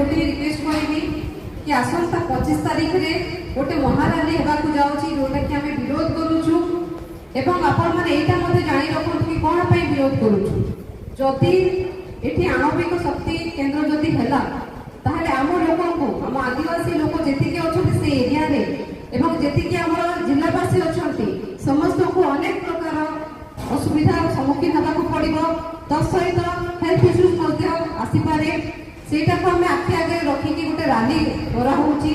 गोटे रिक्वेस्ट करी कि आसंता 25 तारीख रे गोटे महाराली होगाकू जाउची जोटा कि आमे विरोध करूछु एवं आपण माने एटा मते जानि रखु कि कोन पई विरोध करूछु जदि एठी आणविक शक्ति केंद्र जदि हैला ताहले आम लोकंकु आम आदिवासी लोक जेतिके अछंती से एरिया रे एवं जेतिके हमर जिल्लावासी अछंती समस्त को अनेक प्रकार असुविधा सम्मुखीन होगाकू पड़िबो तत् सहित हेल्थ इश्यूज मध्य आसी पारे सेटा को हमें आखि आगे रखिकी गोटे रैली करा होउची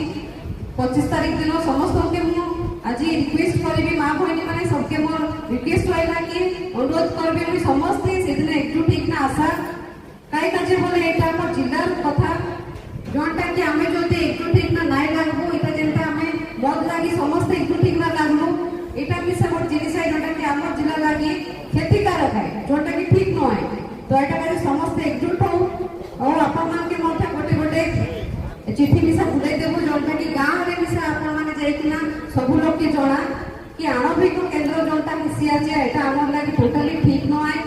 25 तारीख दिन समस्त के मु आज रिक्वेस्ट करबी मां बहनी माने सबके मोर रिक्वेस्ट रहला कि अनुरोध करबे कि समस्त से दिन एकजुट ना आशा काई काजे बोले एटा हमर जिल्लार कथा जोंटा कि हमें जोते एकजुट ना नाय लागबो एटा जेंता हमें मद लागी समस्त एकजुट ना लागबो एटा भी सब जिनिस है जोंटा कि हमर जिल्ला लागी क्षतिकारक है जोंटा कि ठीक न है तो एटा काजे समस्त एकजुट हो और अपन मान के मोठा गोटे गोटे चिट्ठी मिसा बुलाई देबो जोंटा कि गांव रे मिसा अपन माने जाइकिना सब लोग के जणा कि आणविक केंद्र जोंटा मिसी आछे एटा हमर लागि टोटली ठीक न है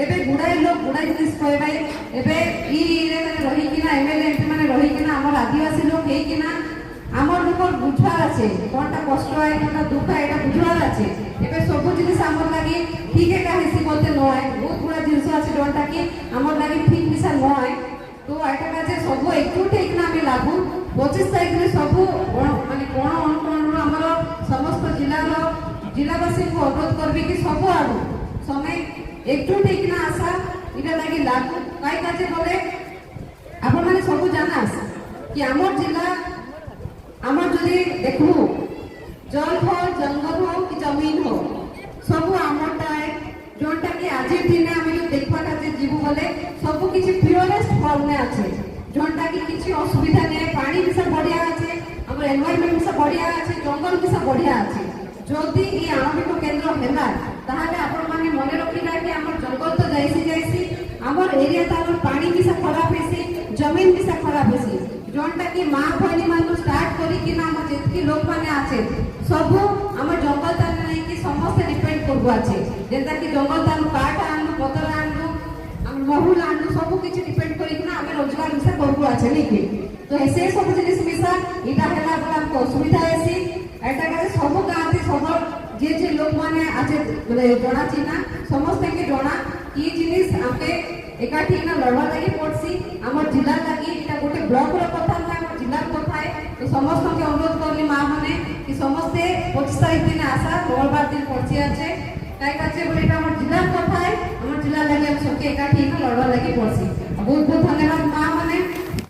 एबे गुडाई लोग गुडाई जिनिस कहबाई एबे ई रे रही किना एमएलए माने रही किना हमर आदिवासी लोग हे किना हमर लोक बुझार আছে कोनटा कष्ट है कोनटा दुख है एटा बुझार আছে एबे सब जिनिस हमर लागि ठीक है का हेसी बोलते न है बहुत गुडा जिनिस আছে जोंटा कि हमर लागि ठीक मिसा न है तो एटा काजे सब एकजुट एकना में लागू 25 तारीख रे सब माने कोन अनुकोण हमर समस्त जिलावासी को अनुरोध करबी कि सब आडू समय एकजुट एकना आशा इटा लागि लागू काई काजे बोले आपण माने सब जानास कि हमर जिला हमर जदि देखू जल हो जंगल हो कि जमीन हो सब हमरटा है जोंटा कि आज दिन हम जो देखवा काजे जीवु बोले सब किछि प्योरेस्ट फॉर्म में আছে जोंटा कि किछि असुविधा नै पानी भी सब बढ़िया আছে हमर एनवायरनमेंट भी सब बढ़िया আছে जंगल भी सब बढ़िया আছে जदि ई आणविक केंद्र हेला ताहाले आपण माने मने रखिना कि हमर जंगल तो जाइसी हमर एरिया तार पानी भी सब खराब हेसी जमीन भी सब खराब हेसी जोंटा कि मां भनी मानु स्टार्ट करी कि ना हम जेतकी लोक माने আছে सब हमर जंगल तार नै कि समस्त डिपेंड करबो আছে जेंता कि जंगल तार काठ आनु पतर आनु हम महुल आनु सब किछि डिपेंड करी कि ना हम रोजगार मिसा करबो আছে नहीं तो ऐसे सब जिनिस मिसा इटा हेला बला हमको असुविधा हेसी एटा का सब गांती सब जे लोक माने आज बोले जणा चिना समस्त के जणा ई जिनिस हमके एकाठी ना लड़वा लागि पड़सी हमर जिला लागि इटा गोटे ब्लॉक रो कथा ना हमर जिला कथा है तो समस्त के अनुरोध करली मां माने कि समस्त 25 तारीख दिन आशा मंगलवार दिन पड़सी আছে काई काचे बोले इटा हमर जिला कथा है हमर जिला लागि हम सबके एकाठी ना लड़वा लागि पड़सी बहुत बहुत धन्यवाद मां माने।